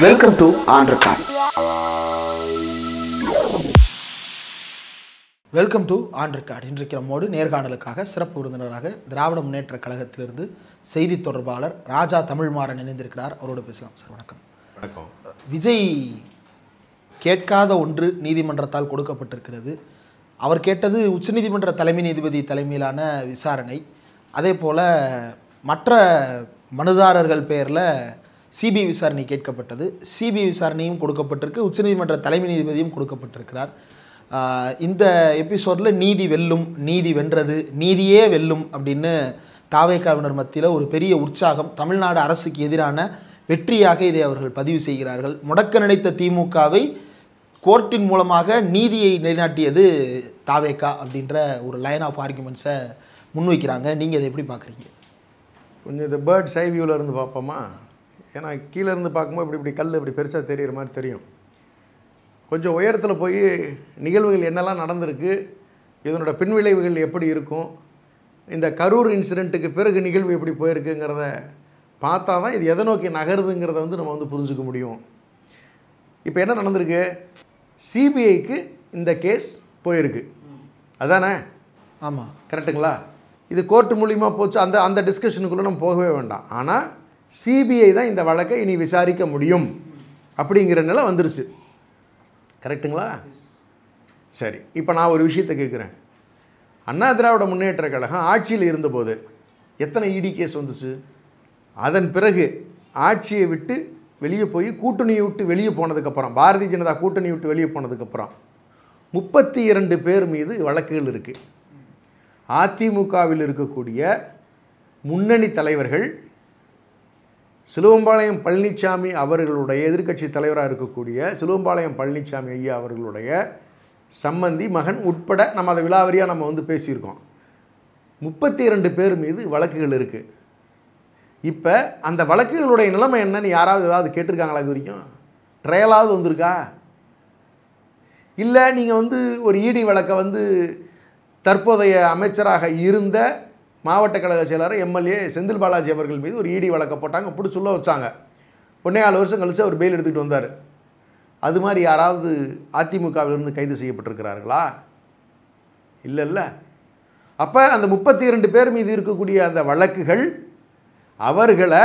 Welcome to on record. Welcome to on record. இன்றைக்கு நம்மோடு நேர்காணலுக்காக சிறப்பு விருந்தினராக திராவிட முன்னேற்ற கழகத்திலிருந்து செய்தி தொடர்பாளர் ராஜா தமிழ்மாறன் இணைந்திருக்கிறார். அவரோடு பேசலாம். சார் வணக்கம். வணக்கம். விஜய் கேட்காத ஒன்று நீதிமன்றத்தால் கொடுக்கப்பட்டிருக்கிறது. அவர் கேட்டது உச்சநீதிமன்ற தலைமை நீதிபதி தலைமையிலான விசாரணை. அதே போல் மற்ற மனுதாரர்கள் பெயரில் சிபிஐ விசாரணை கேட்கப்பட்டது. சிபிஐ விசாரணையும் கொடுக்கப்பட்டிருக்கு, உச்சநீதிமன்ற தலைமை நீதிபதியும் கொடுக்கப்பட்டிருக்கிறார். இந்த எபிசோடில் நீதி வெல்லும், நீதி வென்றது, நீதியே வெல்லும் அப்படின்னு தாவேகாவினர் மத்தியில் ஒரு பெரிய உற்சாகம். தமிழ்நாடு அரசுக்கு எதிரான வெற்றியாக இதை அவர்கள் பதிவு செய்கிறார்கள். முடக்க நினைத்த திமுகவை கோர்ட்டின் மூலமாக நீதியை நிலைநாட்டியது தாவேகா அப்படின்ற ஒரு லைன் ஆஃப் ஆர்குமெண்ட்ஸை முன்வைக்கிறாங்க. நீங்கள் இதை எப்படி பார்க்குறீங்க? கொஞ்சம் இந்த பேர்ட்ஸ் ஐ வியூவில் இருந்து பார்ப்போமா? ஏன்னா கீழே இருந்து பார்க்கும்போது இப்படி கல் இப்படி பெருசாக தெரிகிற மாதிரி தெரியும். கொஞ்சம் உயரத்தில் போய் நிகழ்வுகள் என்னெல்லாம் நடந்திருக்கு, இதனோட பின்விளைவுகள் எப்படி இருக்கும், இந்த கரூர் இன்சிடெண்ட்டுக்கு பிறகு நிகழ்வு எப்படி போயிருக்குங்கிறத பார்த்தா தான் இது எதை நோக்கி நகருதுங்கிறத நம்ம புரிஞ்சுக்க முடியும். இப்போ என்ன நடந்திருக்கு? சிபிஐக்கு இந்த கேஸ் போயிருக்கு, அதானே? ஆமாம், கரெக்டுங்களா? இது கோர்ட்டு மூலிமா போச்சு, அந்த டிஸ்கஷனுக்குள்ளே நம்ம போகவே வேண்டாம். ஆனால் சிபிஐ தான் இந்த வழக்கை இனி விசாரிக்க முடியும் அப்படிங்கிற நிலை வந்துருச்சு. கரெக்டுங்களா? சரி, இப்போ நான் ஒரு விஷயத்தை கேட்குறேன். அண்ணா திராவிட முன்னேற்ற கழகம் ஆட்சியில் இருந்தபோது எத்தனை இடி கேஸ் வந்துச்சு? அதன் பிறகு ஆட்சியை விட்டு வெளியே போய் கூட்டணியை விட்டு வெளியே போனதுக்கப்புறம், பாரதிய ஜனதா கூட்டணியை விட்டு வெளியே போனதுக்கப்புறம் 32 பேர் மீது வழக்குகள் இருக்குது. அதிமுகவில் இருக்கக்கூடிய முன்னணி தலைவர்கள், சிலுவம்பாளையம் பழனிசாமி அவர்களுடைய எதிர்க்கட்சி தலைவராக இருக்கக்கூடிய சிலுவம்பாளையம் பழனிசாமி ஐயா அவர்களுடைய சம்பந்தி மகன் உட்பட நம்ம அதை விலாவரியாக பேசியிருக்கோம். 32 பேர் மீது வழக்குகள் இருக்குது. இப்போ அந்த வழக்குகளுடைய நிலைமை என்னன்னு யாராவது ஏதாவது கேட்டிருக்காங்களா? இது வரைக்கும் ட்ரையலாவது வந்திருக்கா? இல்லை நீங்கள் ஒரு இடி வழக்கை தற்போதைய அமைச்சராக இருந்த மாவட்ட கழக செயலர் எம்எல்ஏ செந்தில் பாலாஜி அவர்கள் மீது ஒரு இடி வழக்கை போட்டாங்க, பிடிச்சி சொல்ல வச்சாங்க. 1.25 வருஷம் கழிச்சு அவர் பெயில் எடுத்துகிட்டு வந்தார். அது மாதிரி யாராவது அதிமுகவிலிருந்து கைது செய்யப்பட்டிருக்கிறார்களா? இல்லை. அப்போ அந்த 32 பேர் மீது இருக்கக்கூடிய அந்த வழக்குகள் அவர்களை,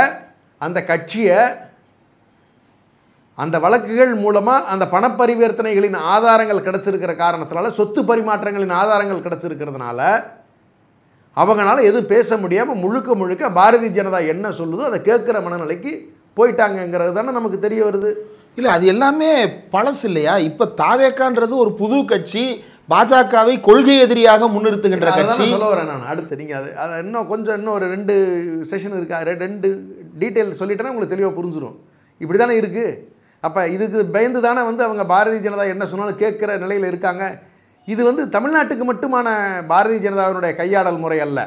அந்த கட்சியை, அந்த வழக்குகள் மூலமாக அந்த பணப்பரிவர்த்தனைகளின் ஆதாரங்கள் கிடச்சிருக்கிற காரணத்தினால, சொத்து பரிமாற்றங்களின் ஆதாரங்கள் கிடச்சிருக்கிறதுனால அவங்களால எதுவும் பேச முடியாமல் முழுக்க பாரதிய ஜனதா என்ன சொல்லுதோ அதை கேட்குற மனநிலைக்கு போயிட்டாங்கங்கிறது தானே நமக்கு தெரிய வருது. இல்லை, அது எல்லாமே பழசு இல்லையா? இப்போ தாவேகான்றது ஒரு புது கட்சி, பாஜகவை கொள்கை எதிரியாக முன்னிறுத்துகின்ற கட்சி. சொல்ல வரேன் நான். அடுத்து நீங்கள் அதை இன்னும் ஒரு 2 செஷன் இருக்கா, 2 டீட்டெயில் சொல்லிட்டேன்னா உங்களுக்கு தெளிவாக புரிஞ்சிடும். இப்படி தானே இருக்குது. அப்போ இதுக்கு பயந்து தானே அவங்க பாரதிய ஜனதா என்ன சொன்னாலும் கேட்குற நிலையில் இருக்காங்க. இது தமிழ்நாட்டுக்கு மட்டுமான பாரதிய ஜனதாவினுடைய கையாடல் முறை அல்ல.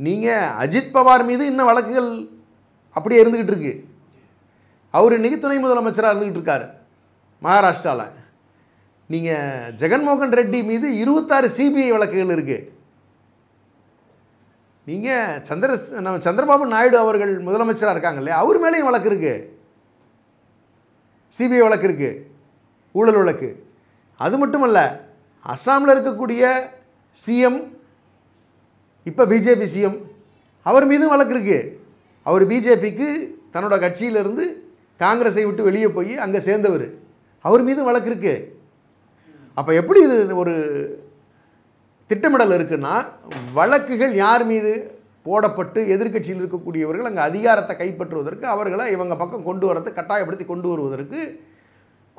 நீங்கள் அஜித் பவார் மீது இன்னும் வழக்குகள் அப்படியே இருந்துக்கிட்டு இருக்கு. அவர் இன்றைக்கி துணை முதலமைச்சராக இருந்துக்கிட்டு இருக்கார் மகாராஷ்டிராவில். நீங்கள் ஜெகன்மோகன் ரெட்டி மீது 26 சிபிஐ வழக்குகள் இருக்குது. நீங்கள் சந்திரபாபு நாயுடு அவர்கள் முதலமைச்சராக இருக்காங்க இல்லையா, அவர் மேலேயும் வழக்கு இருக்குது, சிபிஐ வழக்கு இருக்குது, ஊழல் வழக்கு. அது மட்டுமல்ல, அஸ்ஸாமில் இருக்கக்கூடிய சிஎம், இப்போ பிஜேபி சிஎம், அவர் மீதும் வழக்கு இருக்குது. அவர் பிஜேபிக்கு தன்னோட கட்சியிலிருந்து காங்கிரஸை விட்டு வெளியே போய் அங்கே சேர்ந்தவர், அவர் மீதும் வழக்கு இருக்குது. அப்போ எப்படி இது ஒரு திட்டமிடல் இருக்குன்னா, வழக்குகள் யார் மீது போடப்பட்டு எதிர்க்கட்சியில் இருக்கக்கூடியவர்கள் அங்கே அதிகாரத்தை கைப்பற்றுவதற்கு, அவர்களை இவங்க பக்கம் கொண்டு வரது, கட்டாயப்படுத்தி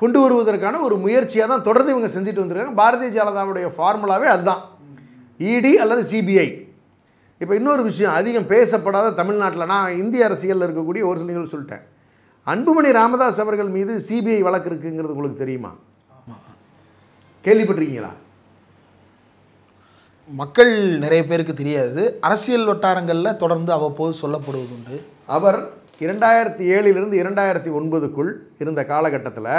கொண்டு வருவதற்கான ஒரு முயற்சியாக தான் தொடர்ந்து இவங்க செஞ்சுட்டு வந்திருக்காங்க. பாரதிய ஜனதாவுடைய ஃபார்முலாவே அதுதான், இடி அல்லது சிபிஐ. இப்போ இன்னொரு விஷயம் அதிகம் பேசப்படாத தமிழ்நாட்டில், நான் இந்திய அரசியலில் இருக்கக்கூடிய ஒரு சில நிகழ்வு சொல்லிட்டேன். அன்புமணி ராமதாஸ் அவர்கள் மீது சிபிஐ வழக்கு இருக்குங்கிறது உங்களுக்கு தெரியுமா? கேள்விப்பட்டிருக்கீங்களா? மக்கள் நிறைய பேருக்கு தெரியாது. அரசியல் வட்டாரங்களில் தொடர்ந்து அவ்வப்போது சொல்லப்படுவது உண்டு. அவர் 2007 2009 இருந்த காலகட்டத்தில்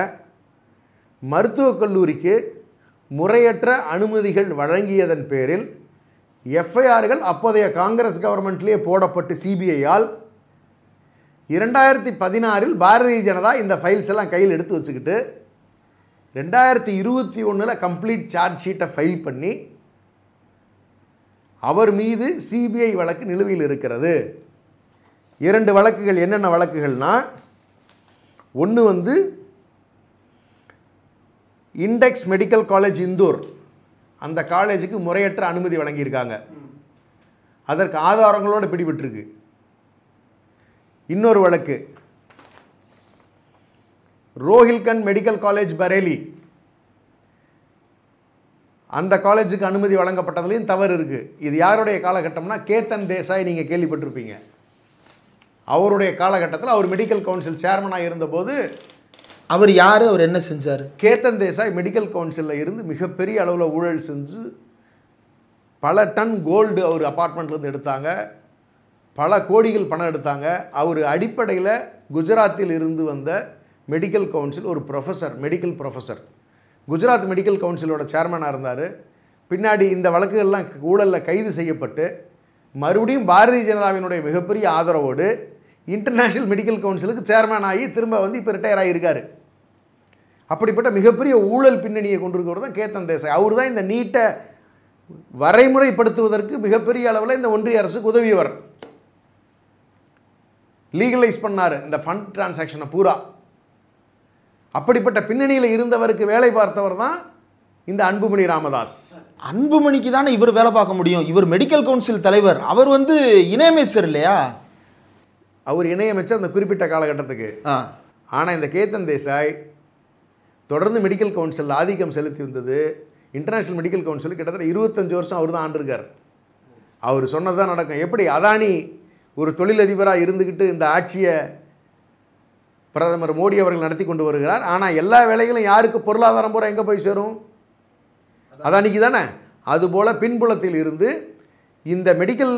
மருத்துவக் கல்லூரிக்கு முறையற்ற அனுமதிகள் வழங்கியதன் பேரில் எஃப்ஐஆர்கள் அப்போதைய காங்கிரஸ் கவர்மெண்ட்லேயே போடப்பட்டு சிபிஐயால் 2016 பாரதிய ஜனதா இந்த ஃபைல்ஸ் எல்லாம் கையில் எடுத்து வச்சுக்கிட்டு 2021 கம்ப்ளீட் சார்ஜ் ஷீட்டை ஃபைல் பண்ணி அவர் மீது சிபிஐ வழக்கு நிலுவையில் இருக்கிறது. 2 வழக்குகள் என்னென்ன வழக்குகள்னா, ஒன்று வந்து இண்டெக்ஸ் மெடிக்கல் காலேஜ் இந்தூர், அந்த காலேஜுக்கு முறையற்ற அனுமதி வழங்கியிருக்காங்க, அதற்கு ஆதாரங்களோடு பிடிபட்டிருக்கு. இன்னொரு வழக்கு ரோஹில்கண்ட் மெடிக்கல் காலேஜ் பரேலி, அந்த காலேஜுக்கு அனுமதி வழங்கப்பட்டதுலையும் தவறு இருக்குது. இது யாருடைய காலகட்டம்னா கேத்தன் தேசாய், நீங்கள் கேள்விப்பட்டிருப்பீங்க. அவருடைய காலகட்டத்தில் அவர் மெடிக்கல் கவுன்சில் சேர்மனாக இருந்தபோது அவர் யார், அவர் என்ன செஞ்சார்? கேத்தன் தேசாய் மெடிக்கல் கவுன்சிலில் இருந்து மிகப்பெரிய அளவில் ஊழல் செஞ்சு பல டன் கோல்டு அவர் அப்பார்ட்மெண்ட்லேருந்து எடுத்தாங்க, பல கோடிகள் பணம் எடுத்தாங்க. அவர் அடிப்படையில் குஜராத்தில் இருந்து வந்த மெடிக்கல் கவுன்சில் ஒரு professor, medical professor, Gujarat medical கவுன்சிலோட சேர்மனாக இருந்தார். பின்னாடி இந்த வழக்குகள்லாம் ஊழலில் கைது செய்யப்பட்டு மறுபடியும் பாரதிய ஜனதாவினுடைய மிகப்பெரிய ஆதரவோடு இன்டர்நேஷ்னல் மெடிக்கல் கவுன்சிலுக்கு சேர்மன் ஆகி திரும்ப வந்து இப்போ ரிட்டையர் ஆகியிருக்காரு. அப்படிப்பட்ட மிகப்பெரிய ஊழல் பின்னணியை கொண்டிருக்கிறவர் தான் கேத்தன் தேசாய். அவர் தான் இந்த நீட்டை வரைமுறைப்படுத்துவதற்கு மிகப்பெரிய அளவில் இந்த ஒன்றிய அரசுக்கு உதவியவர். லீகலைஸ் பண்ணார் இந்த ஃபண்ட் டிரான்சாக்ஷனை பூரா. அப்படிப்பட்ட பின்னணியில் இருந்தவருக்கு வேலை பார்த்தவர் தான் இந்த அன்புமணி ராமதாஸ். அன்புமணிக்கு தானே இவர் வேலை பார்க்க முடியும், இவர் மெடிக்கல் கவுன்சில் தலைவர், அவர் வந்து இணையமைச்சர் இல்லையா? அவர் இணையமைச்சர் அந்த குறிப்பிட்ட காலகட்டத்துக்கு. ஆனால் இந்த கேத்தன் தேசாய் தொடர்ந்து மெடிக்கல் கவுன்சில் ஆதிக்கம் செலுத்தி வந்தது. இன்டர்நேஷ்னல் மெடிக்கல் கவுன்சில் கிட்டத்தட்ட 25 வருஷம் அவர் தான் ஆண்டிருக்கார். அவர் சொன்னது தான் நடக்கும். எப்படி அதானி ஒரு தொழிலதிபராக இருந்துக்கிட்டு இந்த ஆட்சியை பிரதமர் மோடி அவர்கள் நடத்தி கொண்டு வருகிறார். ஆனால் எல்லா வேலைகளும் யாருக்கு பொருளாதாரம் பூரா எங்கே போய் சேரும்? அதானிக்கு தானே. அதுபோல் பின்புலத்தில் இருந்து இந்த மெடிக்கல்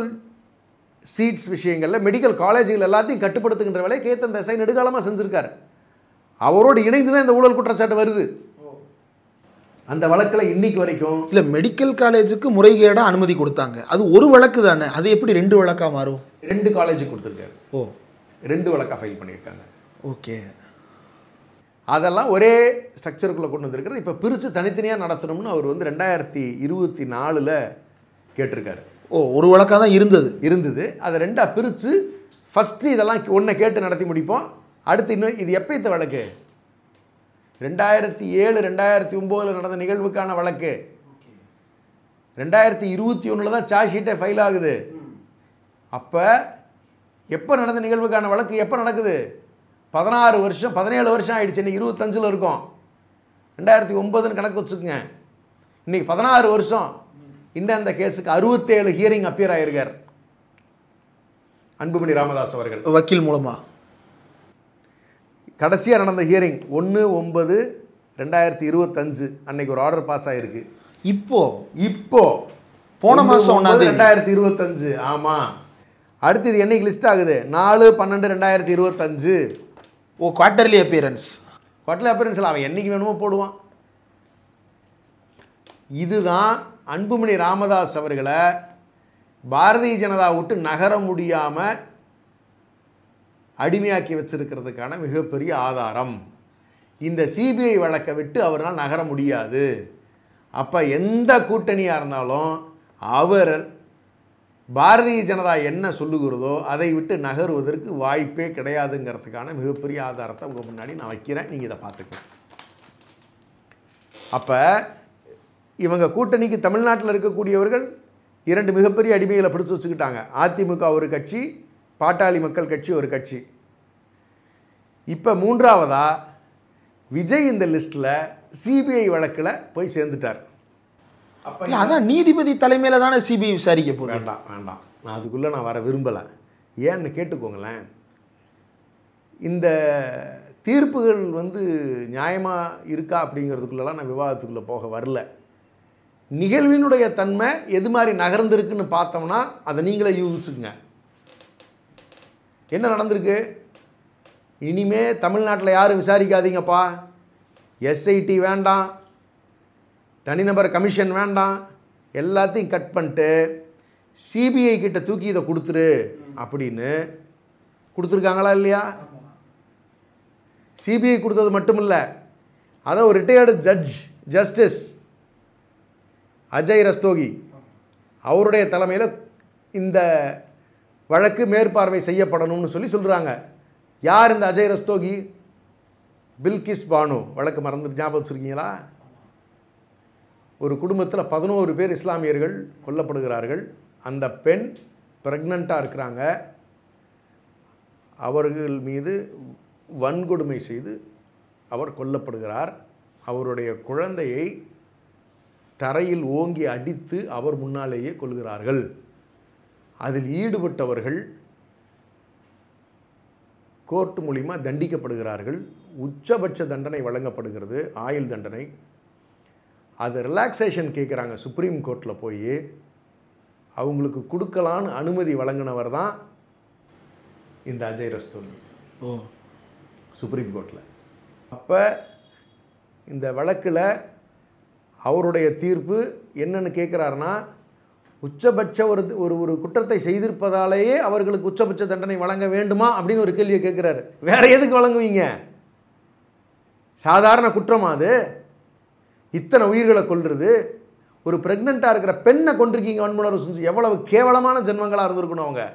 சீட்ஸ் விஷயங்களில் மெடிக்கல் காலேஜுகள் எல்லாத்தையும் கட்டுப்படுத்துகின்ற வேலையை கேத்தன் தேசாய் நெடுகாலமாக செஞ்சுருக்கார். அவரோடு இணைந்து தான் இந்த ஊழல் குற்றச்சாட்டு வருது. அந்த வழக்கில் இன்னைக்கு வரைக்கும் இல்லை, மெடிக்கல் காலேஜுக்கு முறைகேடாக அனுமதி கொடுத்தாங்க, அது ஒரு வழக்கு தானே, அது எப்படி 2 வழக்காக மாறும்? 2 காலேஜுக்கு கொடுத்துருக்காரு. 2 வழக்காக ஃபைல் பண்ணியிருக்காங்க. ஓகே, அதெல்லாம் ஒரே ஸ்ட்ரக்சருக்குள்ளே கொண்டு வந்திருக்கிறது. இப்போ பிரித்து தனித்தனியாக நடத்தணும்னு அவர் வந்து 2024 கேட்டிருக்காரு. ஒரு வழக்காக தான் இருந்தது. அதை 2ஆக பிரித்து ஃபஸ்ட்டு இதெல்லாம் ஒன்றை கேட்டு நடத்தி முடிப்போம். அடுத்து இன்னும் இது எப்போ இந்த வழக்கு 2007 2009 நடந்த நிகழ்வுக்கான வழக்கு 2021 தான் சார்ஜ் ஷீட்டே ஃபைல் ஆகுது. அப்போ எப்போ நடந்த நிகழ்வுக்கான வழக்கு எப்போ நடக்குது? 16 வருஷம் 17 வருஷம் ஆகிடுச்சு. இன்றைக்கி 25 இருக்கும். 2009 கணக்கு வச்சுக்கோங்க. இன்றைக்கி 16 வருஷம். இன்னும் அந்த கேஸுக்கு 67 ஹியரிங் அப்பியர் ஆகியிருக்கார் அன்புமணி ராமதாஸ் அவர்கள் வக்கீல் மூலமாக. கடைசியாக நடந்த ஹியரிங் 1/9/2025 அன்னைக்கு ஒரு ஆர்டர் பாஸ் ஆகிருக்கு. இப்போ போன மாதம் 2025. ஆமாம். அடுத்து இது என்னைக்கு லிஸ்ட் ஆகுது? 4/12/2025. Quarterly appearance. குவார்ட்டர்லி அப்பியரன்ஸில் அவன் என்னைக்கு வேணுமோ போடுவான். இதுதான் அன்புமணி ராமதாஸ் அவர்களை பாரதிய ஜனதா விட்டு நகர முடியாமல் அடிமையாக்கி வச்சிருக்கிறதுக்கான மிகப்பெரிய ஆதாரம். இந்த சிபிஐ வழக்கை விட்டு அவரால் நகர முடியாது. அப்போ எந்த கூட்டணியாக இருந்தாலும் அவர் பாரதிய ஜனதா என்ன சொல்லுகிறதோ அதை விட்டு நகருவதற்கு வாய்ப்பே கிடையாதுங்கிறதுக்கான மிகப்பெரிய ஆதாரத்தை உங்கள் முன்னாடி நான் வைக்கிறேன். நீங்கள் இதை பார்த்துக்கலாம். அப்போ இவங்க கூட்டணிக்கு தமிழ்நாட்டில் இருக்கக்கூடியவர்கள் 2 மிகப்பெரிய அடிமைகளை பிடிச்சி வச்சுக்கிட்டாங்க. அதிமுக ஒரு கட்சி, பாட்டாளி மக்கள் கட்சி ஒரு கட்சி. இப்போ 3ஆவதா விஜய் இந்த லிஸ்ட்டில் சிபிஐ வழக்கில் போய் சேர்ந்துட்டார். அப்போ அதான் நீதிபதி தலைமையில் தானே சிபிஐ விசாரிக்க போகுது. வேண்டாம் நான் அதுக்குள்ளே நான் வர விரும்பலை. ஏன்னு கேட்டுக்கோங்களேன். இந்த தீர்ப்புகள் வந்து நியாயமாக இருக்கா அப்படிங்கிறதுக்குள்ளெல்லாம் நான் விவாதத்துக்குள்ளே போக வரல. நிகழ்வினுடைய தன்மை எது மாதிரி நகர்ந்துருக்குன்னு பார்த்தோம்னா அதை நீங்களே யூகிச்சுக்குங்க. என்ன நடந்திருக்கு? இனிமே தமிழ்நாட்டில் யாரும் விசாரிக்காதீங்கப்பா. எஸ்ஐடி வேண்டாம், தனிநபர் கமிஷன் வேண்டாம், எல்லாத்தையும் கட் பண்ணிட்டு சிபிஐ கிட்ட தூக்கி இதை கொடுத்துரு அப்படின்னு கொடுத்துருக்காங்களா இல்லையா? சிபிஐ கொடுத்தது மட்டும் இல்லை, அதை ஒரு ரிட்டையர்டு ஜஸ்டிஸ் அஜய் ரஸ்தோகி அவருடைய தலைமையில் இந்த வழக்கு மேற்பார்வை செய்யப்படணும்னு சொல்கிறாங்க. யார் இந்த அஜய் ரஸ்தோகி? பில்கிஸ் பானு. வழக்கு மறந்து ஞாபகம் வச்சுருக்கீங்களா? ஒரு குடும்பத்தில் 11 பேர் இஸ்லாமியர்கள் கொல்லப்படுகிறார்கள். அந்த பெண் ப்ரெக்னெண்ட்டாக இருக்கிறாங்க. அவர்கள் மீது வன்கொடுமை செய்து அவர் கொல்லப்படுகிறார். அவருடைய குழந்தையை தரையில் ஓங்கி அடித்து அவர் முன்னாலேயே கொல்கிறார்கள். அதில் ஈடுபட்டவர்கள் கோர்ட் மூலிமா தண்டிக்கப்படுகிறார்கள். உச்சபட்ச தண்டனை வழங்கப்படுகிறது, ஆயுள் தண்டனை. அது ரிலாக்ஸேஷன் கேட்குறாங்க சுப்ரீம் கோர்ட்டில் போய். அவங்களுக்கு கொடுக்கலான்னு அனுமதி வழங்கினவர் தான் இந்த அஜய் ரஸ்தோகி சுப்ரீம் கோர்ட்டில். அப்போ இந்த வழக்கில் அவருடைய தீர்ப்பு என்னன்னு கேட்குறாருன்னா, உச்சபட்ச ஒரு குற்றத்தை செய்திருப்பதாலேயே அவர்களுக்கு உச்சபட்ச தண்டனை வழங்க வேண்டுமா அப்படின்னு ஒரு கேள்வியை கேட்குறாரு. வேற எதுக்கு வழங்குவீங்க? சாதாரண குற்றமா அது? இத்தனை உயிர்களை கொல்றது, ஒரு பிரெக்னெண்ட்டாக இருக்கிற பெண்ணை கொண்டிருக்கீங்க, வன்முணர்வு செஞ்சு. எவ்வளவு கேவலமான ஜென்மங்களாக இருந்திருக்கணும். அவங்க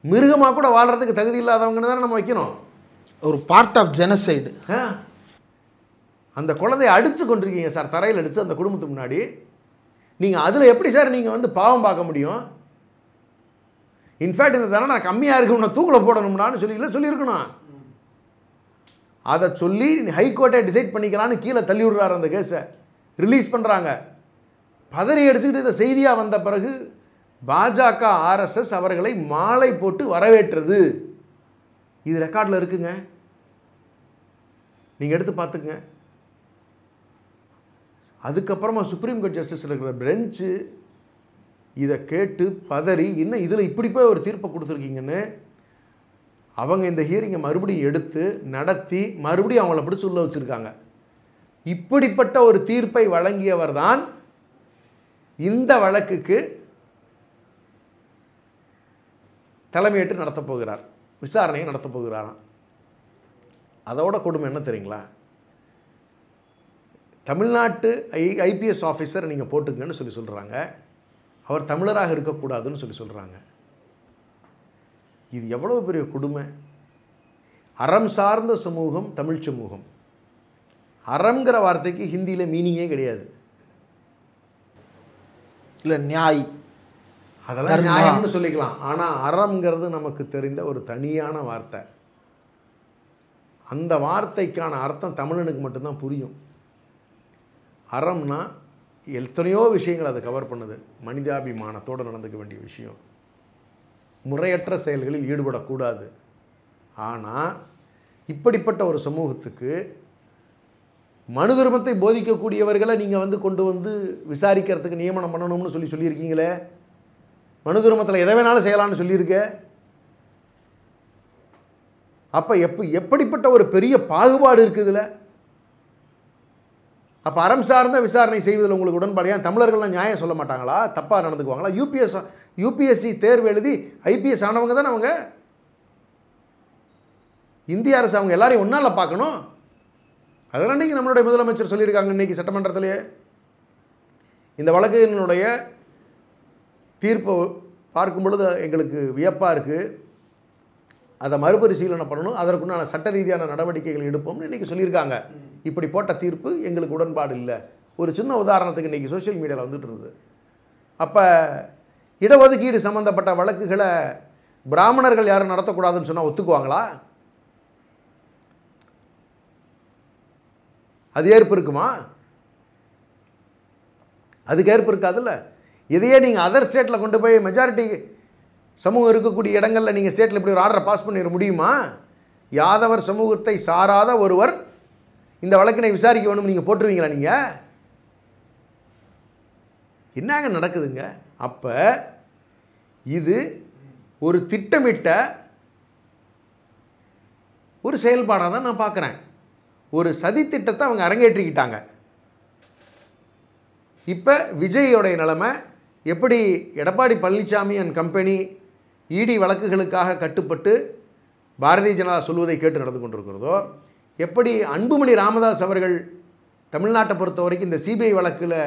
மிருகமாக கூட வாழ்கிறதுக்கு தகுதி இல்லாதவங்கன்னு தானே நம்ம வைக்கணும். ஒரு பார்ட் ஆஃப் ஜெனசைடு. அந்த குழந்தையை அடித்து கொண்டிருக்கீங்க சார், தரையில் அடித்து அந்த குடும்பத்துக்கு முன்னாடி. நீங்கள் அதில் எப்படி சார் நீங்கள் பாவம் பார்க்க முடியும்? இன்ஃபேக்ட் இந்த தண்டனை கம்மியாக இருக்கு, உன்னை தூக்கில் போடணும்னான்னு சொல்லியிருக்கணும். அதை சொல்லி ஹைகோர்ட்டை டிசைட் பண்ணிக்கலான்னு கீழே தள்ளி விடுறாரு. அந்த கேஸை ரிலீஸ் பண்ணுறாங்க. பதறி அடிச்சுக்கிட்டு இந்த செய்தியாக வந்த பிறகு பாஜக ஆர்எஸ்எஸ் அவர்களை மாலை போட்டு வரவேற்றது. இது ரெக்கார்டில் இருக்குங்க, நீங்கள் எடுத்து பார்த்துக்குங்க. அதுக்கப்புறமா சுப்ரீம் கோர்ட் ஜஸ்டிஸ் இருக்கிற பெஞ்சு இதை கேட்டு பதறி, இன்னும் இதில் இப்படி போய் ஒரு தீர்ப்பை கொடுத்துருக்கீங்கன்னு அவங்க இந்த ஹியரிங்கை மறுபடியும் எடுத்து நடத்தி மறுபடியும் அவங்கள பிடிச்சி உள்ள வச்சுருக்காங்க. இப்படிப்பட்ட ஒரு தீர்ப்பை வழங்கியவர் தான் இந்த வழக்குக்கு தலைமையேற்று நடத்தப் போகிறார், விசாரணையை நடத்தப் போகிறாராம். அதோட கொடுமை என்ன தெரியுங்களா? தமிழ்நாட்டு ஐபிஎஸ் ஆஃபீஸர் நீங்கள் போட்டுங்கன்னு சொல்கிறாங்க. அவர் தமிழராக இருக்கக்கூடாதுன்னு சொல்கிறாங்க. இது எவ்வளோ பெரிய கொடுமை! அறம் சார்ந்த சமூகம் தமிழ் சமூகம். அறம்ங்கிற வார்த்தைக்கு ஹிந்தியில் மீனிங்கே கிடையாது. இல்லை நியாய், அதெல்லாம் நியாயம்னு சொல்லிக்கலாம். ஆனால் அறம்ங்கிறது நமக்கு தெரிந்த ஒரு தனியான வார்த்தை. அந்த வார்த்தைக்கான அர்த்தம் தமிழனுக்கு மட்டும்தான் புரியும். அறம்னா எத்தனையோ விஷயங்கள் அதை கவர் பண்ணுது. மனிதாபிமானத்தோடு நடந்துக்க வேண்டிய விஷயம், முறையற்ற செயல்களில் ஈடுபடக்கூடாது. ஆனால் இப்படிப்பட்ட ஒரு சமூகத்துக்கு மனு தர்மத்தை போதிக்கக்கூடியவர்களை நீங்கள் கொண்டு வந்து விசாரிக்கிறதுக்கு நியமனம் பண்ணணும்னு சொல்லியிருக்கீங்களே. மனு தர்மத்தில் எதை வேணாலும் செய்யலாம்னு சொல்லியிருக்க. அப்போ எப்படிப்பட்ட ஒரு பெரிய பாகுபாடு இருக்குது இதில். அப்போ அறம் சார்ந்த விசாரணை செய்வதில் உங்களுக்கு உடன்பாடு. ஏன் தமிழர்கள்லாம் நியாயம் சொல்ல மாட்டாங்களா? தப்பாக நடந்துக்குவாங்களா? யூபிஎஸ்சி தேர்வு எழுதி ஐபிஎஸ் ஆனவங்க தானே அவங்க. இந்திய அரசு அவங்க எல்லாரையும் ஒன்றால் பார்க்கணும். அதெல்லாம் இன்றைக்கி நம்மளுடைய முதலமைச்சர் சொல்லியிருக்காங்க. இன்றைக்கி சட்டமன்றத்திலே இந்த வழக்கினுடைய தீர்ப்பை பார்க்கும் பொழுது எங்களுக்கு வியப்பாக இருக்குது. அதை மறுபரிசீலனை பண்ணணும், அதற்குண்டான சட்ட ரீதியான நடவடிக்கைகள் எடுப்போம்னு இன்றைக்கி சொல்லியிருக்காங்க. இப்படி போட்ட தீர்ப்பு எங்களுக்கு உடன்பாடு இல்லை. ஒரு சின்ன உதாரணத்துக்கு இன்றைக்கி சோஷியல் மீடியாவில் வந்துட்டு இருந்தது. அப்போ இடஒதுக்கீடு சம்மந்தப்பட்ட வழக்குகளை பிராமணர்கள் யாரும் நடத்தக்கூடாதுன்னு சொன்னால் ஒத்துக்குவாங்களா? அது ஏற்பு இருக்குமா? அதுக்கு ஏற்பு இருக்காதுல்ல. இதையே நீங்கள் அதர் ஸ்டேட்டில் கொண்டு போய் மெஜாரிட்டி சமூகம் இருக்கக்கூடிய இடங்களில் நீங்கள் ஸ்டேட்டில் இப்படி ஒரு ஆர்டரை பாஸ் பண்ணிட முடியுமா? யாதவர் சமூகத்தை சாராத ஒருவர் இந்த வழக்கினை விசாரிக்க வேணும்னு நீங்கள் போட்டுருவீங்களா? நீங்கள் என்னங்க நடக்குதுங்க? அப்போ இது ஒரு திட்டமிட்ட ஒரு செயல்பாடாக தான் நான் பார்க்குறேன். ஒரு சதி திட்டத்தை அவங்க அரங்கேற்றிக்கிட்டாங்க. இப்போ விஜயோடைய நிலைமை எப்படி? எடப்பாடி பழனிசாமி அண்ட் கம்பெனி இடி வழக்குகளுக்காக கட்டுப்பட்டு பாரதிய ஜனதா சொல்வதை கேட்டு நடந்து கொண்டிருக்கிறதோ, எப்படி அன்புமணி ராமதாஸ் அவர்கள் தமிழ்நாட்டை பொறுத்த வரைக்கும் இந்த சிபிஐ வழக்கில்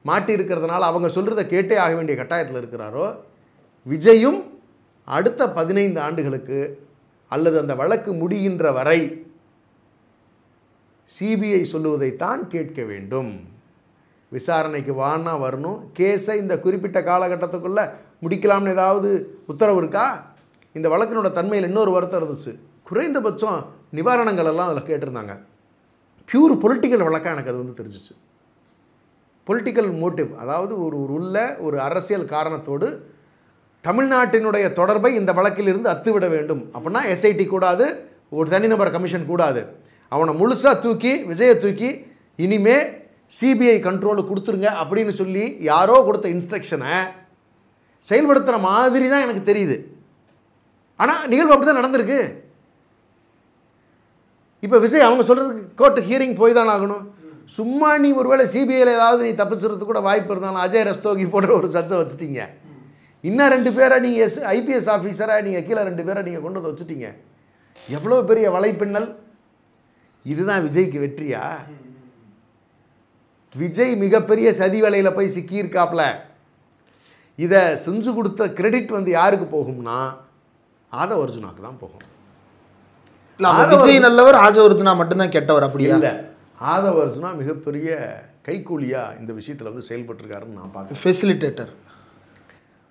மாட்டி இருக்கிறதுனால அவங்க சொல்கிறத கேட்டே ஆக வேண்டிய கட்டாயத்தில் இருக்கிறாரோ, விஜயும் அடுத்த 15 ஆண்டுகளுக்கு அல்லது அந்த வழக்கு முடிகின்ற வரை சிபிஐ சொல்லுவதைத்தான் கேட்க வேண்டும். விசாரணைக்கு வானா வரணும். கேஸை இந்த குறிப்பிட்ட காலகட்டத்துக்குள்ளே முடிக்கலாம்னு ஏதாவது உத்தரவு இருக்கா? இந்த வழக்கினோட தன்மையில் இன்னொரு வருத்தம் இருந்துச்சு. குறைந்தபட்சம் நிவாரணங்கள் எல்லாம் அதில் கேட்டிருந்தாங்க. பியூர் பொலிட்டிக்கல் வழக்காக எனக்கு அது வந்து தெரிஞ்சிச்சு. பொலிட்டிக்கல் மோட்டிவ், அதாவது ஒரு அரசியல் காரணத்தோடு தமிழ்நாட்டினுடைய தொடர்பை இந்த வழக்கில் இருந்து அத்துவிட வேண்டும். அப்படின்னா எஸ்ஐடி கூடாது, ஒரு தனிநபர் கமிஷன் கூடாது. அவனை முழுசாக தூக்கி, விஜயை தூக்கி இனிமே சிபிஐ கண்ட்ரோலு கொடுத்துருங்க அப்படின்னு சொல்லி யாரோ கொடுத்த இன்ஸ்ட்ரக்ஷனை செயல்படுத்துகிற மாதிரி தான் எனக்கு தெரியுது. ஆனால் நிகழ்வு அப்படி தான் நடந்திருக்கு. இப்போ விஜய் அவங்க சொல்கிறதுக்கு கோர்ட்டு ஹியரிங் போய் தான் ஆகணும். சும்மா நீ ஒருவேளை சிபிஐயில் ஏதாவது நீ தப்பிச்சுறதுக்கு கூட வாய்ப்பு இருந்தாலும் அஜய் ரஸ்தோகி போன்ற ஒரு ஜட்ஜை வச்சுட்டீங்க. இன்னும் 2 பேரை நீங்கள் ஐபிஎஸ் ஆஃபீஸராக நீங்கள் கீழே 2 பேரை நீங்கள் கொண்டு வந்து வச்சுட்டீங்க. எவ்வளோ பெரிய வலைப்பின்னல். இதுதான் விஜய்க்கு வெற்றியா? விஜய் மிகப்பெரிய சதி வேலையில் போய் சிக்கியிருக்காப்ல. இதை செஞ்சு கொடுத்த கிரெடிட் வந்து யாருக்கு போகும்னா ஆதவ அர்ஜுனாக்கு தான் போகும். விஜய் நல்லவர், ஆதவ அர்ஜுனா மட்டும்தான் கெட்டவர். அப்படி இல்லை, ஆதவ அர்ஜுனா மிகப்பெரிய கைக்கூலியாக இந்த விஷயத்தில் வந்து செயல்பட்டுருக்காருன்னு நான் பார்க்குறேன். ஃபெசிலிட்டேட்டர்.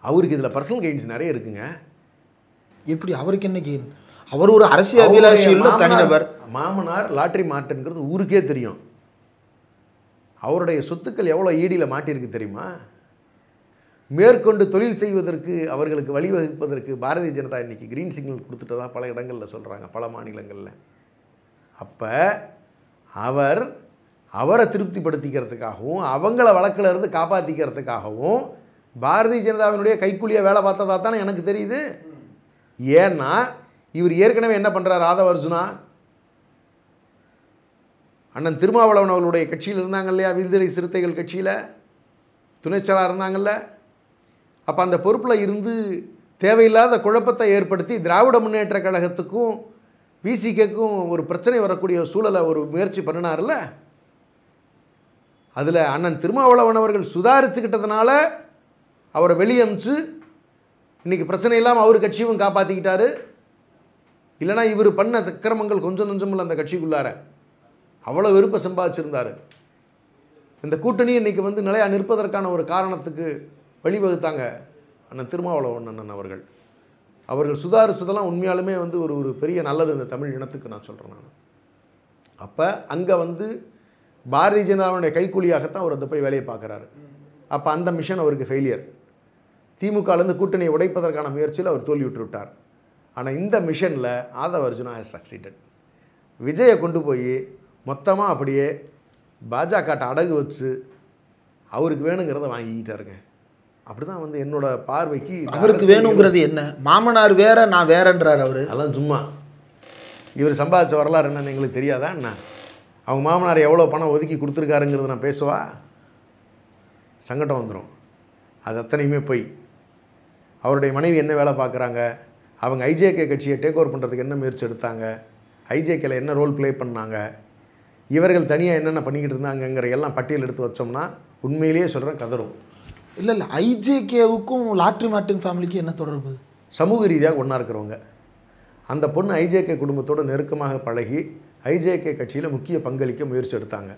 அவருக்கு இதில் பர்சனல் கெயின்ஸ் நிறைய இருக்குங்க. எப்படி? அவருக்கு என்ன கெயின்? அவர் ஒரு அரசியல் தனிநபர். மாமனார் லாட்ரி மார்ட்டின்ங்கிறது ஊருக்கே தெரியும். அவருடைய சொத்துக்கள் எவ்வளோ ஈடியில் மாட்டியிருக்கு தெரியுமா? மேற்கொண்டு தொழில் செய்வதற்கு அவர்களுக்கு வழிவகுப்பதற்கு பாரதிய ஜனதா இன்றைக்கி க்ரீன் சிக்னல் கொடுத்துட்டதா பல இடங்களில் சொல்கிறாங்க, பல மாநிலங்களில். அப்போ அவரை திருப்திப்படுத்திக்கிறதுக்காகவும் அவங்கள வழக்கில் இருந்து காப்பாற்றிக்கிறதுக்காகவும் பாரதிய ஜனதாவினுடைய கைக்கூலியை வேலை பார்த்ததா தானே எனக்கு தெரியுது. ஏன்னா இவர் ஏற்கனவே என்ன பண்ணுறார்? ஆதவ அர்ஜுனா அண்ணன் திருமாவளவன் அவர்களுடைய கட்சியில் இருந்தாங்க இல்லையா, விடுதலை சிறுத்தைகள் கட்சியில் துணைச்சலாக இருந்தாங்கல்ல. அப்போ அந்த பொறுப்பில் இருந்து தேவையில்லாத குழப்பத்தை ஏற்படுத்தி திராவிட முன்னேற்ற கழகத்துக்கும் விசிகேக்கும் ஒரு பிரச்சனை வரக்கூடிய சூழலை ஒரு முயற்சி பண்ணினார்ல. அதில் அண்ணன் திருமாவளவன் அவர்கள் சுதாரிச்சுக்கிட்டதுனால அவரை வெளியே அமிச்சு இன்றைக்கி பிரச்சனை இல்லாமல் அவர் கட்சியும் காப்பாற்றிக்கிட்டாரு. இல்லைனா இவர் பண்ண அக்கிரமங்கள் கொஞ்சம் நஞ்சமில்லை அந்த கட்சிக்குள்ளார அவ்வளோ வெறுப்பை சம்பாதிச்சிருந்தார். இந்த கூட்டணி இன்றைக்கி வந்து நிலையாக நிற்பதற்கான ஒரு காரணத்துக்கு வழிவகுத்தாங்க அண்ணன் திருமாவளவன் அண்ணன் அவர்கள் சுதாரிச்சதெல்லாம் உண்மையாலுமே வந்து ஒரு பெரிய நல்லது இந்த தமிழ் இனத்துக்கு நான் சொல்கிறேன் நான். அப்போ அங்கே வந்து பாரதிய ஜனதாவுடைய கைக்கூலியாகத்தான் அவர் அந்த போய் வேலையை பார்க்குறாரு. அப்போ அந்த மிஷன் அவருக்கு ஃபெயிலியர். திமுகலேருந்து கூட்டணியை உடைப்பதற்கான முயற்சியில் அவர் தோல்வியுற்று விட்டார். ஆனால் இந்த மிஷனில் ஆதவ அர்ஜுனா ஹஸ் சக்சீடட். விஜயை கொண்டு போய் மொத்தமாக அப்படியே பாஜகட்ட அடகு வச்சு அவருக்கு வேணுங்கிறத வாங்கிக்கிட்டாருங்க. அப்படி தான் வந்து என்னோட பார்வைக்கு. அவருக்கு வேணுங்கிறது என்ன? மாமனார் வேற, நான் வேறன்றார் அவர். அதெல்லாம் சும்மா. இவர் சம்பாதிச்ச வரலாறு என்னன்னு எங்களுக்கு தெரியாதா என்ன? அவங்க மாமனார் எவ்வளோ பணம் ஒதுக்கி கொடுத்துருக்காருங்கிறத நான் பேசுவா? சங்கடம் வந்துடும். அது அத்தனையுமே போய் அவருடைய மனைவி என்ன வேலை பார்க்குறாங்க, அவங்க ஐஜேகே கட்சியை டேக் ஓவர் பண்ணுறதுக்கு என்ன முயற்சி எடுத்தாங்க, ஐஜேகேல என்ன ரோல் ப்ளே பண்ணாங்க, இவர்கள் தனியாக என்னென்ன பண்ணிக்கிட்டு இருந்தாங்கங்கிற எல்லாம் பட்டியல் எடுத்து வச்சோம்னா உண்மையிலேயே சொல்கிறேன் கதறும். இல்லை ஐஜேகேவுக்கும் லாட்ரி மார்ட்டின் ஃபேமிலிக்கு என்ன தொடர்பு? சமூக ரீதியாக ஒன்றா இருக்கிறவங்க. அந்த பொண்ணு ஐஜேகே குடும்பத்தோடு நெருக்கமாக பழகி ஐஜேகே கட்சியில் முக்கிய பங்களிக்க முயற்சி எடுத்தாங்க.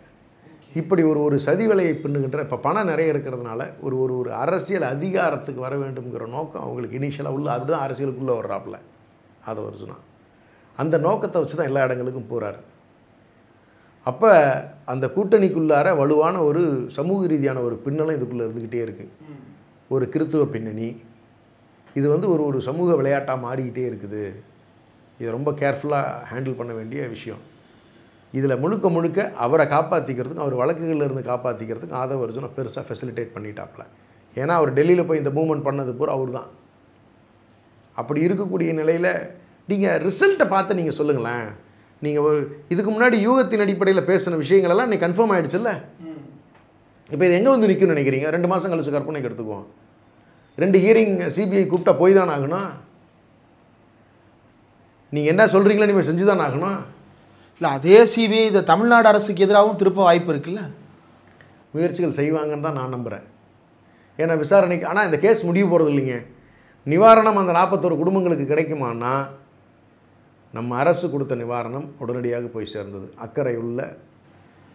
இப்படி ஒரு சதி வேலையை பின்னுகின்ற இப்போ பணம் நிறைய இருக்கிறதுனால ஒரு அரசியல் அதிகாரத்துக்கு வர வேண்டும்ங்கிற நோக்கம் அவங்களுக்கு இனிஷியலாக உள்ள. அப்படி தான் அரசியலுக்குள்ளே வர்றாப்புல ஆதவ அர்ஜுனா. அந்த நோக்கத்தை வச்சு தான் எல்லா இடங்களுக்கும் போகிறார். அப்போ அந்த கூட்டணிக்குள்ளார வலுவான ஒரு சமூக ரீதியான ஒரு பின்னலும் இதுக்குள்ளே இருந்துக்கிட்டே இருக்குது. ஒரு கிறித்துவ பின்னணி. இது வந்து ஒரு சமூக விளையாட்டாக மாறிக்கிட்டே இருக்குது. இதை ரொம்ப கேர்ஃபுல்லாக ஹேண்டில் பண்ண வேண்டிய விஷயம். இதில் முழுக்க அவரை காப்பாற்றிக்கிறதுக்கும் அவர் வழக்குகளில் இருந்து காப்பாற்றிக்கிறதுக்கும் ஆதவ அர்ஜுனா பெருசாக ஃபெசிலிட்டேட் பண்ணிட்டாப்புல. ஏன்னா அவர் டெல்லியில் போய் இந்த மூவ்மெண்ட் பண்ணது பூரா அவர் தான். அப்படி இருக்கக்கூடிய நிலையில் நீங்கள் ரிசல்ட்டை பார்த்து நீங்கள் சொல்லுங்களேன். நீங்கள் இதுக்கு முன்னாடி யூகத்தின் அடிப்படையில் பேசின விஷயங்களெல்லாம் இன்றைக்கி கன்ஃபார்ம் ஆகிடுச்சுல்ல. இப்போ இது எங்கே வந்து நிற்கும்னு நினைக்கிறீங்க? 2 மாதம் கழிச்சு கற்பனைக்கு எடுத்துக்குவோம். 2 ஹியரிங் சிபிஐ கூப்பிட்டா போய் தான் ஆகணும். நீங்கள் என்ன சொல்கிறீங்களோ நீங்கள் செஞ்சு தான் ஆகணும். இல்லை அதே சிபிஐ இதை தமிழ்நாடு அரசுக்கு எதிராகவும் திருப்ப வாய்ப்பு இருக்குல்ல? முயற்சிகள் செய்வாங்கன்னு தான் நான் நம்புகிறேன். ஏன்னா விசாரணைக்கு ஆனால் இந்த கேஸ் முடிவு போகிறது இல்லைங்க. நிவாரணம் அந்த 41 குடும்பங்களுக்கு கிடைக்குமான்னா நம்ம அரசு கொடுத்த நிவாரணம் உடனடியாக போய் சேர்ந்தது. அக்கறை உள்ள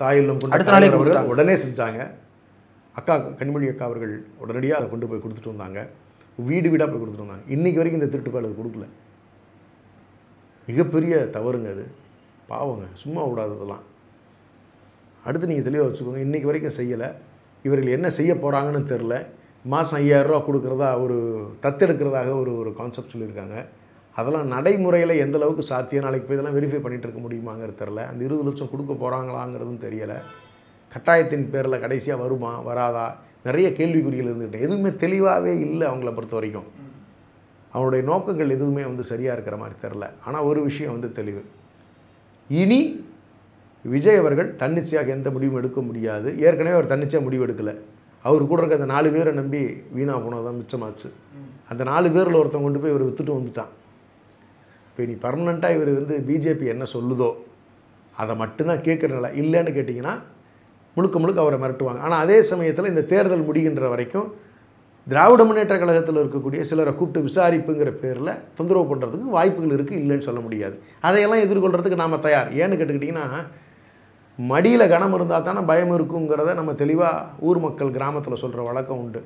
தாயுள்ளம் கொண்டு உடனே செஞ்சாங்க. அக்கா கனிமொழி அக்கா அவர்கள் உடனடியாக அதை கொண்டு போய் கொடுத்துட்டு வந்தாங்க. வீடு வீடாக போய் கொடுத்துட்டு வந்தாங்க. இன்றைக்கி வரைக்கும் இந்த திருட்டு பயலுக்கு கொடுக்கல. மிகப்பெரிய தவறுங்க அது. பாவங்க, சும்மா விடாததெல்லாம். அடுத்து நீங்கள் தெளிவாக வச்சுக்கோங்க. இன்றைக்கி வரைக்கும் செய்யலை. இவர்கள் என்ன செய்ய போகிறாங்கன்னு தெரில. மாதம் 5000 ரூபா கொடுக்குறதா ஒரு தத்தெடுக்கிறதாக ஒரு கான்செப்ட் சொல்லியிருக்காங்க. அதெல்லாம் நடைமுறையில் எந்த அளவுக்கு சாத்தியம், நாளைக்கு போய் இதெல்லாம் வெரிஃபை பண்ணிகிட்டு இருக்க முடியுமாங்கிறது தெரில. அந்த 20 லட்சம் கொடுக்க போகிறாங்களாங்கிறதும் தெரியலை. கட்டாயத்தின் பேரில் கடைசியாக வருமா வராதா நிறைய கேள்விக்குறிகள் இருந்துக்கிட்டேன். எதுவுமே தெளிவாகவே இல்லை அவங்கள பொறுத்த வரைக்கும். அவனுடைய நோக்கங்கள் எதுவுமே சரியாக இருக்கிற மாதிரி தெரில. ஆனால் ஒரு விஷயம் தெளிவு. இனி விஜய் அவர்கள் தன்னிச்சையாக எந்த முடிவும் எடுக்க முடியாது. ஏற்கனவே அவர் தன்னிச்சையாக முடிவு எடுக்கலை. அவர் கூட இருக்க அந்த 4 பேரை நம்பி வீணாக போனதான் மிச்சமாச்சு. அந்த 4 பேரில் ஒருத்தன் கொண்டு போய் இவர் விற்றுட்டு வந்துட்டான். இப்போ நீ பர்மனெண்ட்டாக இவர் பிஜேபி என்ன சொல்லுதோ அதை மட்டும்தான் கேட்குற நிலை. இல்லைன்னு கேட்டிங்கன்னா முழுக்க முழுக்க அவரை மிரட்டுவாங்க. ஆனால் அதே சமயத்தில் இந்த தேர்தல் முடிகின்ற வரைக்கும் திராவிட முன்னேற்ற கழகத்தில் இருக்கக்கூடிய சிலரை கூப்பிட்டு விசாரிப்புங்கிற பேரில் தொந்தரவு பண்ணுறதுக்கு வாய்ப்புகள் இருக்குது, இல்லைன்னு சொல்ல முடியாது. அதையெல்லாம் எதிர்கொள்கிறதுக்கு நாம் தயார். ஏன்னு கேட்டுக்கிட்டிங்கன்னா மடியில் கனம் இருந்தால் தானே பயம் இருக்குங்கிறத நம்ம தெளிவாக ஊர் மக்கள் கிராமத்தில் சொல்கிற வழக்கம் உண்டு.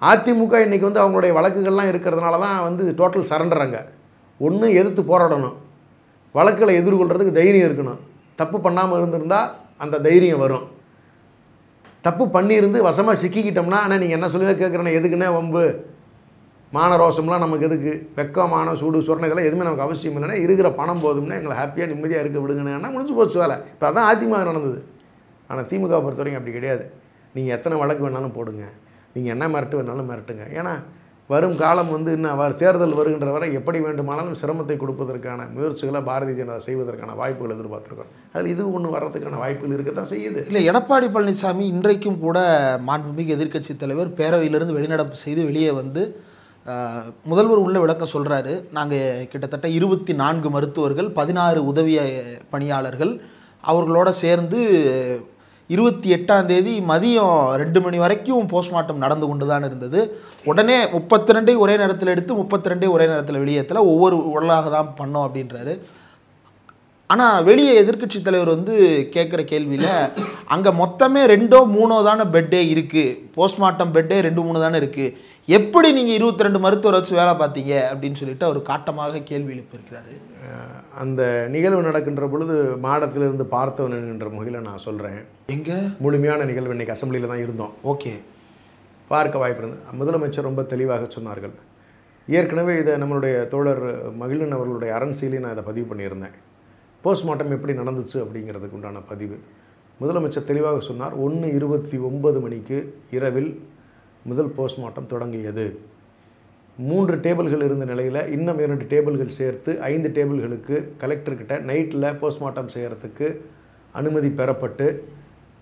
அதிமுக இன்றைக்கி அவங்களுடைய வழக்குகள்லாம் இருக்கிறதுனால தான் டோட்டல் சரண்டராங்க. ஒன்று எதிர்த்து போராடணும், வழக்குகளை எதிர்கொள்கிறதுக்கு தைரியம் இருக்கணும். தப்பு பண்ணாமல் இருந்திருந்தால் அந்த தைரியம் வரும். தப்பு பண்ணியிருந்து வசமாக சிக்கிக்கிட்டோம்னா, ஆனால் நீங்கள் என்ன சொல்லி கேட்குறேன்னா எதுக்குன்னே வம்பு மானரோசம்லாம் நமக்கு எதுக்கு, வெக்கமான சூடு சொரணை இதெல்லாம் எதுவுமே நமக்கு அவசியம் இல்லைன்னா இருக்கிற பணம் போதும்னா எங்களை ஹாப்பியாக நிம்மதியாக இருக்க விடுங்கன்னு முடிஞ்சு போச்சு வேலை. இப்போ அதான் அதிமுக நடந்தது. ஆனால் திமுக பொறுத்த வரைக்கும் அப்படி கிடையாது. நீங்கள் எத்தனை வழக்கு வேணாலும் போடுங்க, நீங்கள் என்ன மிரட்டு வேணாலும் மிரட்டுங்க. ஏன்னா வரும் காலம் இன்னும் தேர்தல் வருகின்ற வரை எப்படி வேண்டுமானாலும் சிரமத்தை கொடுப்பதற்கான முயற்சிகளை பாரதிய ஜனதா செய்வதற்கான வாய்ப்புகள் எதிர்பார்த்துருக்கோம். அதில் இது ஒன்று வர்றதுக்கான வாய்ப்புகள் இருக்கத்தான் செய்யுது. இல்லை, எடப்பாடி பழனிசாமி இன்றைக்கும் கூட மாண்புமிகு எதிர்க்கட்சி தலைவர் பேரவையிலிருந்து வெளிநடப்பு செய்து வெளியே முதல்வர் உள்ள விளக்கம் சொல்கிறாரு. நாங்கள் கிட்டத்தட்ட 24 மருத்துவர்கள் 16 உதவி பணியாளர்கள் அவர்களோட சேர்ந்து 28ஆம் தேதி மதியம் 2 மணி வரைக்கும் போஸ்ட்மார்ட்டம் நடந்து கொண்டு தான் இருந்தது. உடனே 32 ஒரே நேரத்தில் எடுத்து 32 ஒரே நேரத்தில் வெளியேற்றல, ஒவ்வொரு உடலாக தான் பண்ணோம் அப்படின்றாரு. ஆனால் வெளியே எதிர்க்கட்சி தலைவர் கேட்குற கேள்வியில் அங்கே மொத்தமே 2ஓ 3ஓ தானே பெட்டே இருக்குது, போஸ்ட்மார்ட்டம் பெட்டே 2-3 தானே இருக்குது, எப்படி நீங்கள் 22 மருத்துவரை வச்சு வேலை பார்த்தீங்க அப்படின்னு சொல்லிட்டு அவர் காட்டமாக கேள்வி எழுப்பியிருக்கிறாரு. அந்த நிகழ்வு நடக்கின்ற பொழுது மாடத்திலிருந்து பார்த்தவன் என்கின்ற முகையில் நான் சொல்கிறேன். எங்கே முழுமையான நிகழ்வு இன்றைக்கி அசம்பிளியில் தான் இருந்தோம். ஓகே, பார்க்க வாய்ப்பு இருந்தது. முதலமைச்சர் ரொம்ப தெளிவாக சொன்னார்கள். ஏற்கனவே இதை நம்மளுடைய தோழர் மகிழன் அவர்களுடைய அரண்சையிலே நான் இதை பதிவு பண்ணியிருந்தேன். போஸ்ட்மார்ட்டம் எப்படி நடந்துச்சு அப்படிங்கிறதுக்கு உண்டான பதிவு முதலமைச்சர் தெளிவாக சொன்னார். 1:29 மணிக்கு இரவில் முதல் போஸ்ட்மார்ட்டம் தொடங்கியது. 3 டேபிள்கள் இருந்த நிலையில் இன்னும் 2 டேபிள்கள் சேர்த்து 5 டேபிள்களுக்கு கலெக்டர்கிட்ட நைட்டில் போஸ்ட்மார்ட்டம் செய்கிறதுக்கு அனுமதி பெறப்பட்டு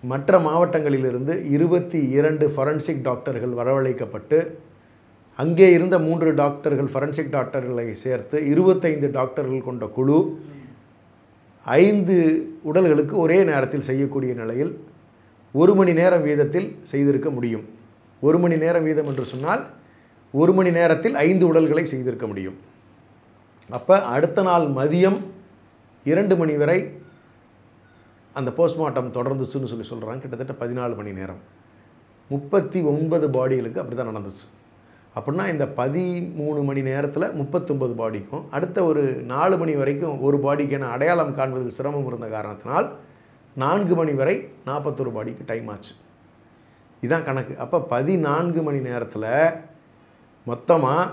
மற்ற மாவட்டங்களிலிருந்து 22 ஃபொரன்சிக் டாக்டர்கள் வரவழைக்கப்பட்டு அங்கே இருந்த 3 டாக்டர்கள் ஃபொரன்சிக் டாக்டர்களை சேர்த்து 25 டாக்டர்கள் கொண்ட குழு 5 உடல்களுக்கு ஒரே நேரத்தில் செய்யக்கூடிய நிலையில் 1 மணி நேரம் வீதத்தில் செய்திருக்க முடியும். 1 மணி நேரம் வீதம் என்று சொன்னால் 1 மணி நேரத்தில் 5 உடல்களை செய்திருக்க முடியும். அப்போ அடுத்த நாள் மதியம் 2 மணி வரை அந்த போஸ்ட்மார்ட்டம் தொடர்ந்துச்சுன்னு சொல்கிறாங்க. கிட்டத்தட்ட 14 மணி நேரம் 39 பாடிகளுக்கு அப்படி தான் நடந்துச்சு. அப்படின்னா இந்த 13 மணி நேரத்தில் 39 பாடிக்கும் அடுத்த ஒரு 4 மணி வரைக்கும் ஒரு பாடிக்கான அடையாளம் காண்பதில் சிரமம் இருந்த காரணத்தினால் 4 மணி வரை 41 பாடிக்கு டைம் ஆச்சு. இதுதான் கணக்கு. அப்போ 14 மணி நேரத்தில் மொத்தமாக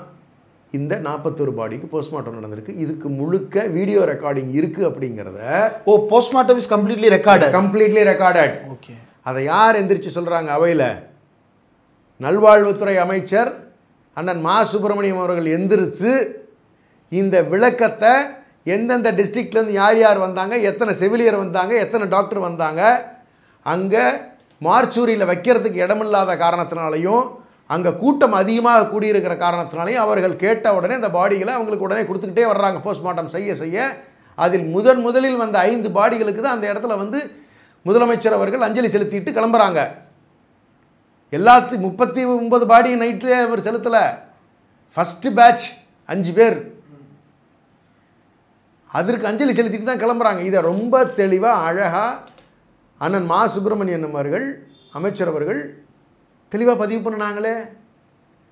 இந்த 41 பாடிக்கு போஸ்ட்மார்ட்டம் நடந்திருக்கு. இதுக்கு முழுக்க வீடியோ ரெக்கார்டிங் இருக்குது அப்படிங்கிறத postmortem is completely recorded. Okay, அதை யார் எந்திரிச்சு சொல்கிறாங்க அவையில்? நல்வாழ்வுத்துறை அமைச்சர் அண்ணன் மா சுப்பிரமணியம் அவர்கள் எந்திரிச்சு இந்த விளக்கத்தை எந்தெந்த டிஸ்ட்ரிக்ட்லேருந்து யார் யார் வந்தாங்க, எத்தனை செவிலியர் வந்தாங்க, எத்தனை டாக்டர் வந்தாங்க, அங்கே மார்ச்சூரியில் வைக்கிறதுக்கு இடமில்லாத காரணத்தினாலையும் அங்கே கூட்டம் அதிகமாக கூடியிருக்கிற காரணத்தினாலேயும் அவர்கள் கேட்ட உடனே அந்த பாடிகளை அவங்களுக்கு உடனே கொடுத்துக்கிட்டே வர்றாங்க போஸ்ட்மார்ட்டம் செய்ய. அதில் முதலில் வந்த 5 பாடிகளுக்கு தான் அந்த இடத்துல வந்து முதலமைச்சர் அவர்கள் அஞ்சலி செலுத்திட்டு கிளம்புறாங்க. 39 பாடி நைட்லேயே அவர் செலுத்தலை. ஃபஸ்ட்டு பேட்ச் 5 பேர் அதற்கு அஞ்சலி செலுத்திட்டு தான் கிளம்புறாங்க. இதை ரொம்ப தெளிவாக அழகாக அண்ணன் மா சுப்பிரமணியன் அவர்கள் அமைச்சர் அவர்கள் தெளிவாக பதிவு பண்ணினாங்களே.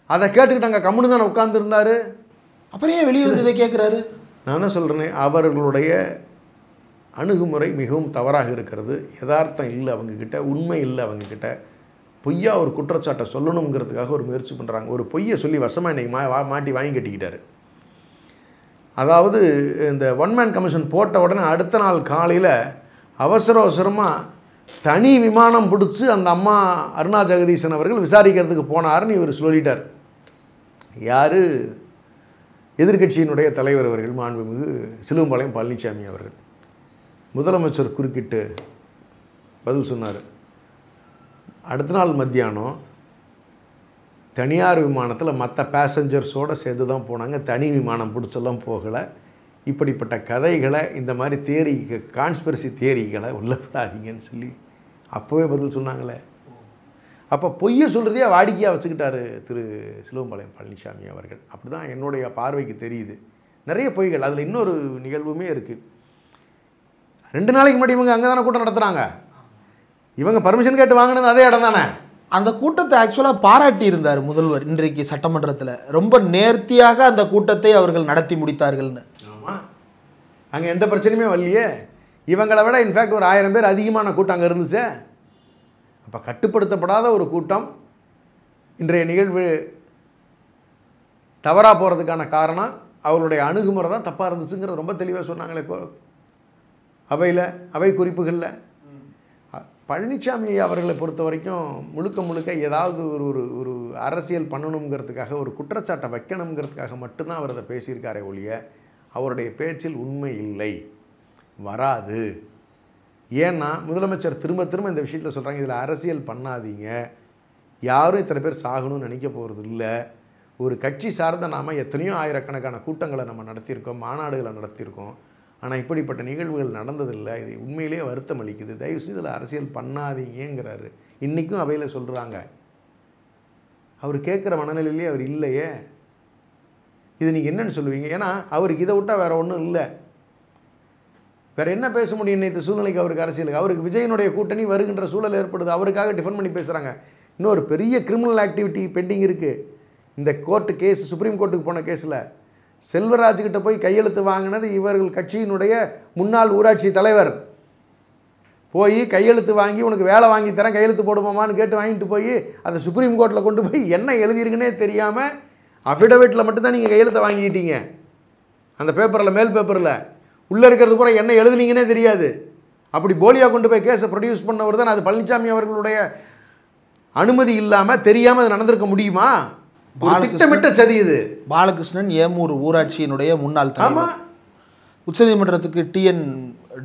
அதை கேட்டுக்கிட்டு அங்கே கம்முன்னு தானே உட்கார்ந்துருந்தார். அப்புறம் ஏன் வெளியே வந்து இதை கேட்குறாரு? நான் தான் சொல்கிறேன், அவர்களுடைய அணுகுமுறை மிகவும் தவறாக இருக்கிறது. யதார்த்தம் இல்லை அவங்கக்கிட்ட, உண்மை இல்லை அவங்கக்கிட்ட. பொய்யா ஒரு குற்றச்சாட்டை சொல்லணுங்கிறதுக்காக ஒரு முயற்சி பண்ணுறாங்க. ஒரு பொய்யை சொல்லி வசமாக இன்றைக்கி மாட்டி வாங்கி கட்டிக்கிட்டார். அதாவது இந்த ஒன்மேன் கமிஷன் போட்ட உடனே அடுத்த நாள் காலையில் அவசரமாக தனி விமானம் பிடிச்சி அந்த அம்மா அருணா ஜெகதீசன் அவர்கள் விசாரிக்கிறதுக்கு போனார்னு இவர் சொல்லிட்டார். யார்? எதிர்க்கட்சியினுடைய தலைவர் அவர்கள், மாண்புமிகு சிலுவம்பாளையம் பழனிசாமி அவர்கள். முதலமைச்சர் குறுக்கிட்டு பதில் சொன்னார். அடுத்த நாள் மத்தியானம் தனியார் விமானத்தில் மற்ற பேசஞ்சர்ஸோடு சேர்ந்து தான் போனாங்க, தனி விமானம் பிடிச்செல்லாம் போகலை. இப்படிப்பட்ட கதைகளை, இந்த மாதிரி கான்ஸ்பிரசி தியரிகளை உள்ளப்படாதீங்கன்னு சொல்லி அப்போவே பதில் சொன்னாங்களே. அப்போ பொய்யை சொல்கிறதையே வாடிக்கையாக வச்சுக்கிட்டாரு திரு சிலுவம்பாளையம் பழனிசாமி அவர்கள். அப்படி தான் என்னுடைய பார்வைக்கு தெரியுது. நிறைய பொய்கள். அதில் இன்னொரு நிகழ்வுமே இருக்குது. 2 நாளைக்கு முன்னாடி இவங்க அங்கே தானே கூட்டம் நடத்துகிறாங்க. இவங்க பர்மிஷன் கேட்டு வாங்கினது அதே இடம் தானே. அந்த கூட்டத்தை ஆக்சுவலாக பாராட்டி இருந்தார் முதல்வர் இன்றைக்கு சட்டமன்றத்தில். ரொம்ப நேர்த்தியாக அந்த கூட்டத்தை அவர்கள் நடத்தி முடித்தார்கள்னு. ஆமாம், அங்கே எந்த பிரச்சனையுமே வரலையே. இவங்களை விட இன்ஃபேக்ட் ஒரு 1000 பேர் அதிகமான கூட்டம் அங்கே இருந்துச்சு. அப்போ கட்டுப்படுத்தப்படாத ஒரு கூட்டம் இன்றைய நிகழ்வு தவறாக போகிறதுக்கான காரணம் அவர்களுடைய அணுகுமுறை தான் தப்பாக இருந்துச்சுங்கிறது ரொம்ப தெளிவாக சொன்னாங்களே. இப்போ அவை குறிப்புகளில் பழனிசாமி அவர்களை பொறுத்த வரைக்கும் முழுக்க ஏதாவது ஒரு அரசியல் பண்ணணுங்கிறதுக்காக, ஒரு குற்றச்சாட்டை வைக்கணுங்கிறதுக்காக மட்டும்தான் அவர் அதை பேசியிருக்காரே ஒழிய அவருடைய பேச்சில் உண்மை இல்லை, வராது. ஏன்னா முதலமைச்சர் திரும்ப இந்த விஷயத்தில் சொல்கிறாங்க, இதில் அரசியல் பண்ணாதீங்க, யாரும் இத்தனை பேர் சாகணும்னு நினைக்க போகிறது இல்லை. ஒரு கட்சி சார்ந்த நாம் எத்தனையோ ஆயிரக்கணக்கான கூட்டங்களை நம்ம நடத்தியிருக்கோம், மாநாடுகளை நடத்தியிருக்கோம். ஆனால் இப்படிப்பட்ட நிகழ்வுகள் நடந்ததில்லை. இது உண்மையிலேயே வருத்தம் அளிக்குது. தயவுசெய்து இதில் அரசியல் பண்ணாதீங்கிறாரு. இன்றைக்கும் அவையில் சொல்கிறாங்க. அவர் கேட்குற மனநிலையிலே அவர் இல்லையே. இது நீங்கள் என்னென்னு சொல்லுவீங்க? ஏன்னா அவருக்கு இதை விட்டால் வேறு ஒன்றும் இல்லை. வேறு என்ன பேச முடியும் இன்னைக்கு சூழ்நிலைக்கு அவருக்கு அரசியலுக்கு? அவருக்கு விஜயனுடைய கூட்டணி வருகின்ற சூழல் ஏற்படுது. அவருக்காக டிஃபெண்ட் பண்ணி பேசுகிறாங்க. இன்னொரு பெரிய கிரிமினல் ஆக்டிவிட்டி பெண்டிங் இருக்குது. இந்த கோர்ட்டு கேஸ், சுப்ரீம் கோர்ட்டுக்கு போன கேஸில் செல்வராஜ்கிட்ட போய் கையெழுத்து வாங்கினது இவர்கள் கட்சியினுடைய முன்னாள் ஊராட்சி தலைவர். போய் கையெழுத்து வாங்கி, உனக்கு வேலை வாங்கி தரேன், கையெழுத்து போடுமாமான்னு கேட்டு வாங்கிட்டு போய் அதை சுப்ரீம் கோர்ட்டில் கொண்டு போய் என்ன எழுதியிருக்குன்னே தெரியாமல் அஃபிடவிட்டில் மட்டும்தான் நீங்கள் கையெழுத்தை வாங்கிக்கிட்டீங்க. அந்த பேப்பரில், மேல் பேப்பரில் உள்ளே இருக்கிறது பூரா என்ன எழுதுனீங்கன்னே தெரியாது. அப்படி போலியாக கொண்டு போய் கேஸை ப்ரொடியூஸ் பண்ணவர் தான். அது பழனிசாமி அவர்களுடைய அனுமதி இல்லாமல் தெரியாமல் அது நடந்திருக்க முடியுமா? திட்டமிட்ட சதி இது. பாலகிருஷ்ணன் ஏமூர் ஊராட்சியினுடைய முன்னாள் தலைவர். உச்சநீதிமன்றத்துக்கு டிஎன்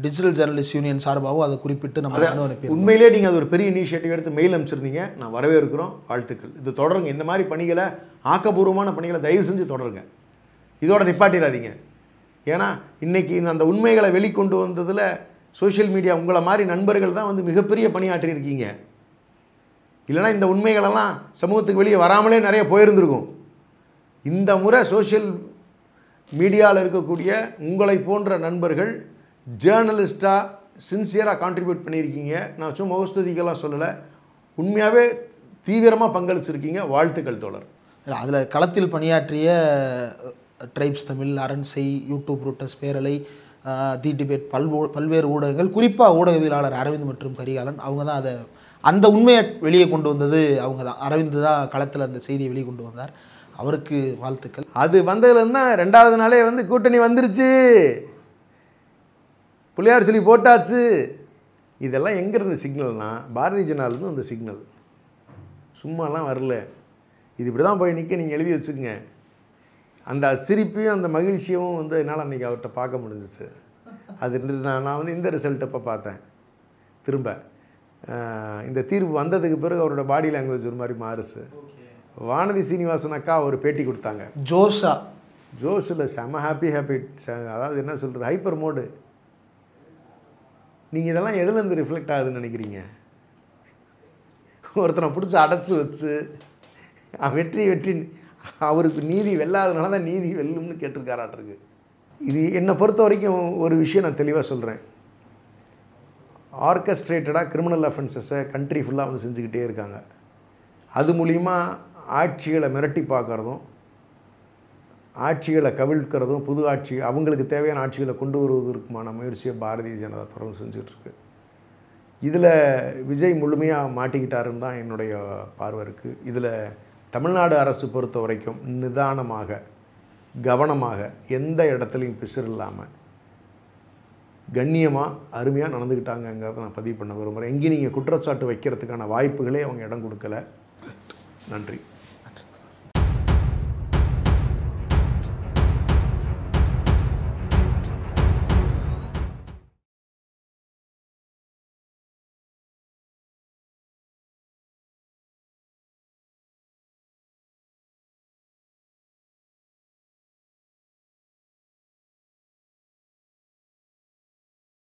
டிஜிட்டல் ஜேர்னலிஸ்ட் யூனியன் சார்பாகவும் அதை குறிப்பிட்டு நம்ம அனுப்பி. உண்மையிலே நீங்கள் அது ஒரு பெரிய இனிஷியேட்டிவ் எடுத்து மெயில் அனுப்பிச்சிருந்தீங்க. நான் வரவேற்கிறோம், வாழ்த்துக்கள். இது தொடருங்க. இந்த மாதிரி பணிகளை, ஆக்கப்பூர்வமான பணிகளை தயவு செஞ்சு தொடருங்க. இதோட நிப்பாட்டிடாதீங்க. ஏன்னா இன்றைக்கி அந்த உண்மைகளை வெளிக்கொண்டு வந்ததில் சோஷியல் மீடியா உங்களை மாதிரி நண்பர்கள் தான் வந்து மிகப்பெரிய பணியாற்றியிருக்கீங்க. இல்லைனா இந்த உண்மைகளெல்லாம் சமூகத்துக்கு வெளியே வராமலே நிறைய போயிருந்திருக்கும். இந்த முறை சோஷியல் மீடியாவில் இருக்கக்கூடிய உங்களை போன்ற நண்பர்கள் ஜேர்னலிஸ்ட்டாக சின்சியராக கான்ட்ரிபியூட் பண்ணியிருக்கீங்க. நான் சும்மா முகஸ்துதிக்கெல்லாம் சொல்லலை, உண்மையாகவே தீவிரமாக பங்களிச்சிருக்கீங்க. வாழ்த்துக்கள் தோழர். அதில் களத்தில் பணியாற்றிய ட்ரைப்ஸ் தமிழ், அரண்சை, யூடியூப் ரூட்டஸ், பேரலை, தி டிபேட், பல்வேறு ஊடகங்கள், குறிப்பாக ஊடகவியலாளர் அரவிந்த் மற்றும் கரிகாலன், அவங்க தான் அதை, அந்த உண்மையை வெளியே கொண்டு வந்தது அவங்க தான். அரவிந்த் தான் களத்தில் அந்த செய்தியை வெளியே கொண்டு வந்தார். அவருக்கு வாழ்த்துக்கள். அது வந்ததுலேருந்து தான் 2வது நாளே வந்து கூட்டணி வந்துருச்சு, புள்ளியார் சொல்லி போட்டாச்சு. இதெல்லாம் எங்கேருந்து சிக்னல்னால் பாரதிய ஜனதாலேருந்து அந்த சிக்னல், சும்மாலாம் வரல. இது இப்படி தான் போய் நிற்க. நீங்கள் எழுதி வச்சுக்கோங்க. அந்த சிரிப்பையும் அந்த மகிழ்ச்சியும் வந்து என்னால் அன்றைக்கி அவர்கிட்ட பார்க்க முடிஞ்சிச்சு. அது நான் வந்து இந்த ரிசல்ட் இப்போ பார்த்தேன். திரும்ப இந்த தீர்ப்பு வந்ததுக்கு பிறகு அவரோட பாடி லாங்குவேஜ் ஒரு மாதிரி மாறுச்சு. வானதி சீனிவாசன் அக்கா ஒரு பேட்டி கொடுத்தாங்க. ஜோஷில் செம ஹாப்பி, அதாவது என்ன சொல்கிறது, ஹைப்பர் மோடு. நீங்கள் இதெல்லாம் எதுலேருந்து ரிஃப்ளெக்ட் ஆகுதுன்னு நினைக்கிறீங்க? ஒருத்தனை பிடிச்சி அடைச்சி வச்சு வெற்றி அவருக்கு நீதி வெல்லாதனால தான் நீதி வெல்லும்னு கேட்டிருக்காராட்டிருக்கு. இது என்னை பொறுத்த வரைக்கும் ஒரு விஷயம் நான் தெளிவாக சொல்கிறேன். ஆர்கஸ்ட்ரேட்டடாக கிரிமினல் அஃபென்சஸை கண்ட்ரி ஃபுல்லாக வந்து செஞ்சுக்கிட்டே இருக்காங்க. அது மூலிமா ஆட்சிகளை மிரட்டி பார்க்குறதும், ஆட்சிகளை கவிழ்க்கிறதும், புது ஆட்சி அவங்களுக்கு தேவையான ஆட்சிகளை கொண்டு வருவதற்குமான முயற்சியை பாரதிய ஜனதா தொடர்ந்து செஞ்சுட்ருக்கு. இதில் விஜய் முழுமையாக மாட்டிக்கிட்டாருன்னு தான் என்னுடைய பார்வை இருக்குது. இதில் தமிழ்நாடு அரசு பொறுத்த வரைக்கும் நிதானமாக, கவனமாக, எந்த இடத்துலையும் பிசுறு இல்லாமல் கண்ணியமாக அருமையாக நடந்துக்கிட்டாங்கங்கிறத நான் பதிவு பண்ண விரும்புகிறேன். எங்கேயும் நீங்கள் குற்றச்சாட்டு வைக்கிறதுக்கான வாய்ப்புகளே அவங்க இடம் கொடுக்கல. நன்றி.